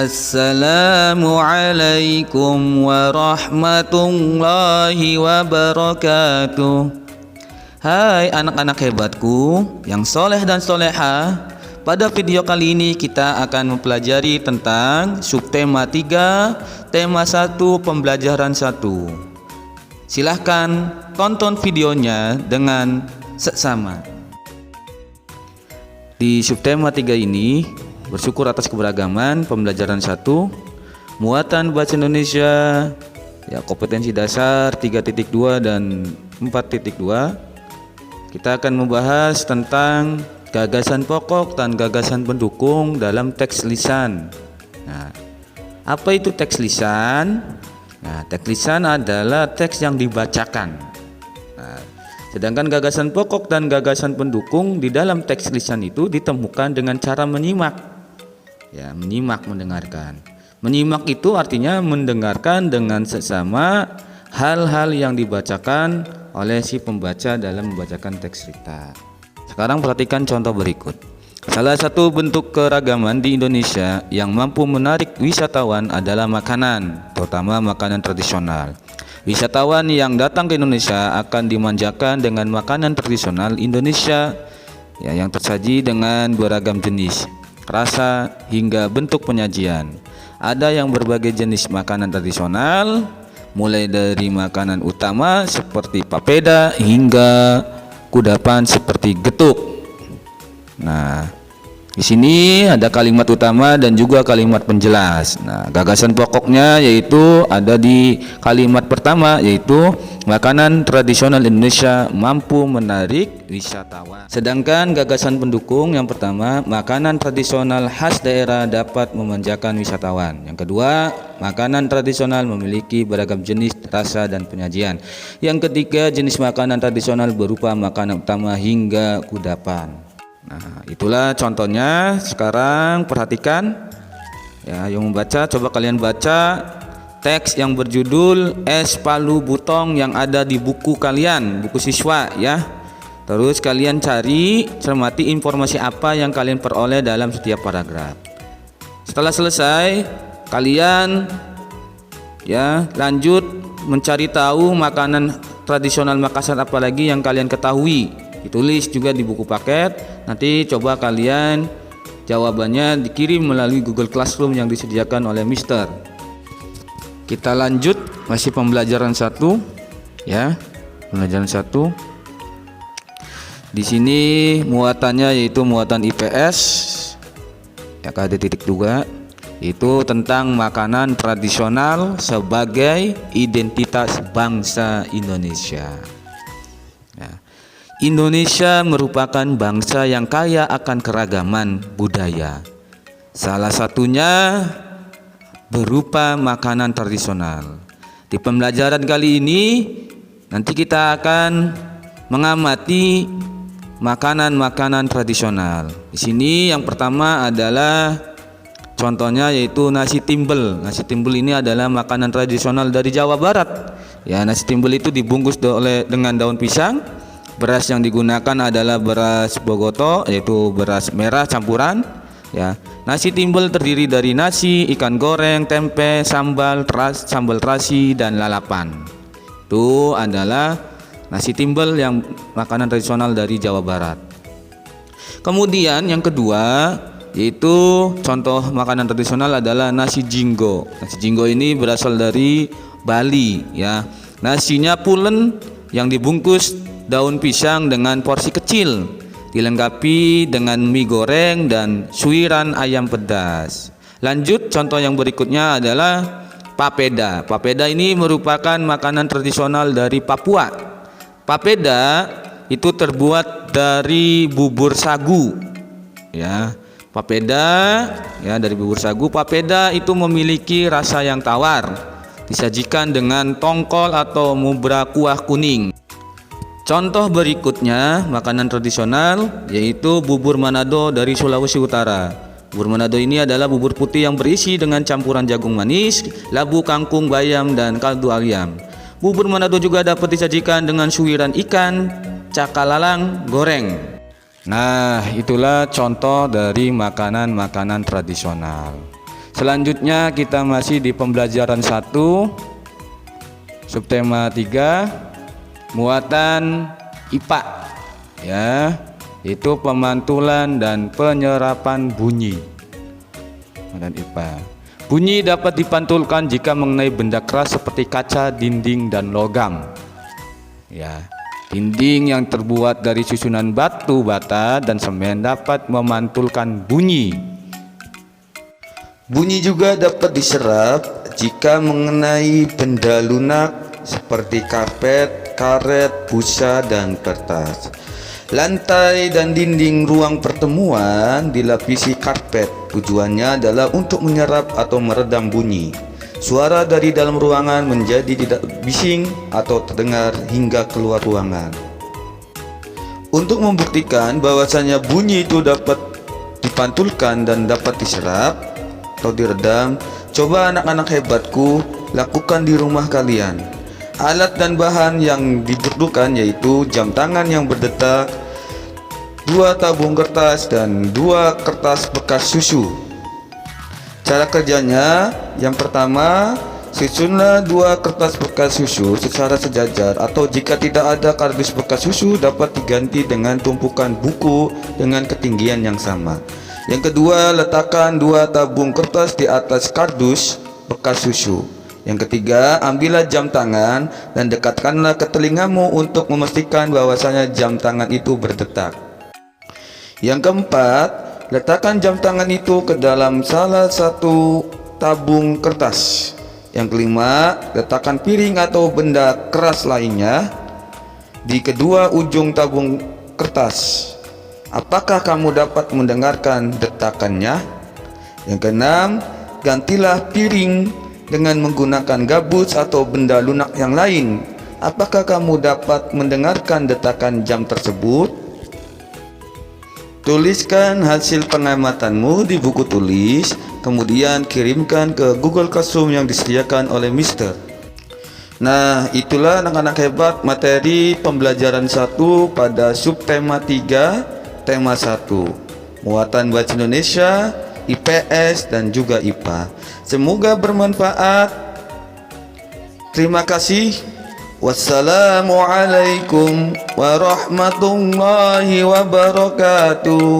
Assalamualaikum warahmatullahi wabarakatuh. Hai anak-anak hebatku yang soleh dan soleha. Pada video kali ini kita akan mempelajari tentang subtema 3, tema 1, pembelajaran 1. Silahkan tonton videonya dengan seksama. Di subtema 3 ini, bersyukur atas keberagaman, pembelajaran 1, muatan bahasa Indonesia, ya, kompetensi dasar 3.2 dan 4.2. Kita akan membahas tentang gagasan pokok dan gagasan pendukung dalam teks lisan. Nah, apa itu teks lisan? Nah, teks lisan adalah teks yang dibacakan. Nah, sedangkan gagasan pokok dan gagasan pendukung di dalam teks lisan itu ditemukan dengan cara menyimak. Ya, menyimak, mendengarkan. Menyimak itu artinya mendengarkan dengan seksama hal-hal yang dibacakan oleh si pembaca dalam membacakan teks cerita. Sekarang perhatikan contoh berikut. Salah satu bentuk keragaman di Indonesia yang mampu menarik wisatawan adalah makanan, terutama makanan tradisional. Wisatawan yang datang ke Indonesia akan dimanjakan dengan makanan tradisional Indonesia, ya, yang tersaji dengan beragam jenis, rasa hingga bentuk penyajian. Ada yang berbagai jenis makanan tradisional, mulai dari makanan utama seperti papeda hingga kudapan seperti getuk. Nah, di sini ada kalimat utama dan juga kalimat penjelas. Nah, gagasan pokoknya yaitu ada di kalimat pertama, yaitu makanan tradisional Indonesia mampu menarik wisatawan. Sedangkan gagasan pendukung yang pertama, makanan tradisional khas daerah dapat memanjakan wisatawan. Yang kedua, makanan tradisional memiliki beragam jenis, rasa dan penyajian. Yang ketiga, jenis makanan tradisional berupa makanan utama hingga kudapan. Nah, itulah contohnya. Sekarang perhatikan, ya, yang membaca coba kalian baca teks yang berjudul Es Palu Butong yang ada di buku kalian, buku siswa, ya. Terus kalian cari, cermati informasi apa yang kalian peroleh dalam setiap paragraf. Setelah selesai, kalian, ya, lanjut mencari tahu makanan tradisional Makassar apa lagi yang kalian ketahui. Ditulis juga di buku paket. Nanti coba kalian jawabannya dikirim melalui Google Classroom yang disediakan oleh Mister. Kita lanjut, masih pembelajaran 1, ya. Pembelajaran 1. Di sini muatannya yaitu muatan IPS, ya, KD.2, itu tentang makanan tradisional sebagai identitas bangsa Indonesia. Ya. Indonesia merupakan bangsa yang kaya akan keragaman budaya. Salah satunya berupa makanan tradisional. Di pembelajaran kali ini nanti kita akan mengamati makanan-makanan tradisional. Di sini yang pertama adalah contohnya yaitu nasi timbel. Nasi timbel ini adalah makanan tradisional dari Jawa Barat. Ya, nasi timbel itu dibungkus dengan daun pisang. Beras yang digunakan adalah beras bogoto, yaitu beras merah campuran, ya. Nasi timbel terdiri dari nasi, ikan goreng, tempe, sambal terasi dan lalapan. Itu adalah nasi timbel yang makanan tradisional dari Jawa Barat. Kemudian yang kedua yaitu contoh makanan tradisional adalah nasi jinggo. Nasi jinggo ini berasal dari Bali, ya. Nasinya pulen yang dibungkus daun pisang dengan porsi kecil, dilengkapi dengan mie goreng dan suiran ayam pedas. Lanjut, contoh yang berikutnya adalah papeda. Papeda ini merupakan makanan tradisional dari Papua. Papeda itu terbuat dari bubur sagu, ya. Papeda, ya, dari bubur sagu. Papeda itu memiliki rasa yang tawar, disajikan dengan tongkol atau mubra kuah kuning. Contoh berikutnya makanan tradisional yaitu bubur Manado dari Sulawesi Utara. Bubur Manado ini adalah bubur putih yang berisi dengan campuran jagung manis, labu, kangkung, bayam, dan kaldu ayam. Bubur Manado juga dapat disajikan dengan suiran ikan, cakalalang goreng. Nah, itulah contoh dari makanan-makanan tradisional. Selanjutnya kita masih di pembelajaran 1 subtema 3 muatan IPA ya, itu pemantulan dan penyerapan bunyi. Dan IPA. Bunyi dapat dipantulkan jika mengenai benda keras seperti kaca, dinding, dan logam. Ya, dinding yang terbuat dari susunan batu bata dan semen dapat memantulkan bunyi. Bunyi juga dapat diserap jika mengenai benda lunak seperti karpet, karet, busa, dan kertas. Lantai dan dinding ruang pertemuan dilapisi karpet. Tujuannya adalah untuk menyerap atau meredam bunyi. Suara dari dalam ruangan menjadi tidak bising atau terdengar hingga keluar ruangan. Untuk membuktikan bahwasanya bunyi itu dapat dipantulkan dan dapat diserap atau diredam, coba anak-anak hebatku lakukan di rumah kalian. Alat dan bahan yang dibutuhkan yaitu jam tangan yang berdetak, 2 tabung kertas, dan 2 kertas bekas susu. Cara kerjanya, yang pertama, susunlah 2 kertas bekas susu secara sejajar, atau jika tidak ada kardus bekas susu dapat diganti dengan tumpukan buku dengan ketinggian yang sama. Yang kedua, letakkan 2 tabung kertas di atas kardus bekas susu. Yang ketiga, ambillah jam tangan dan dekatkanlah ke telingamu untuk memastikan bahwasanya jam tangan itu berdetak. Yang keempat, letakkan jam tangan itu ke dalam salah satu tabung kertas. Yang kelima, letakkan piring atau benda keras lainnya di kedua ujung tabung kertas. Apakah kamu dapat mendengarkan detakannya? Yang keenam, gantilah piring dengan menggunakan gabus atau benda lunak yang lain. Apakah kamu dapat mendengarkan detakan jam tersebut? Tuliskan hasil pengamatanmu di buku tulis, kemudian kirimkan ke Google Classroom yang disediakan oleh Mister. Nah, itulah anak-anak hebat materi pembelajaran 1 pada subtema 3 tema 1 muatan bahasa Indonesia, IPS, dan juga IPA. Semoga bermanfaat. Terima kasih. Wassalamualaikum warahmatullahi wabarakatuh.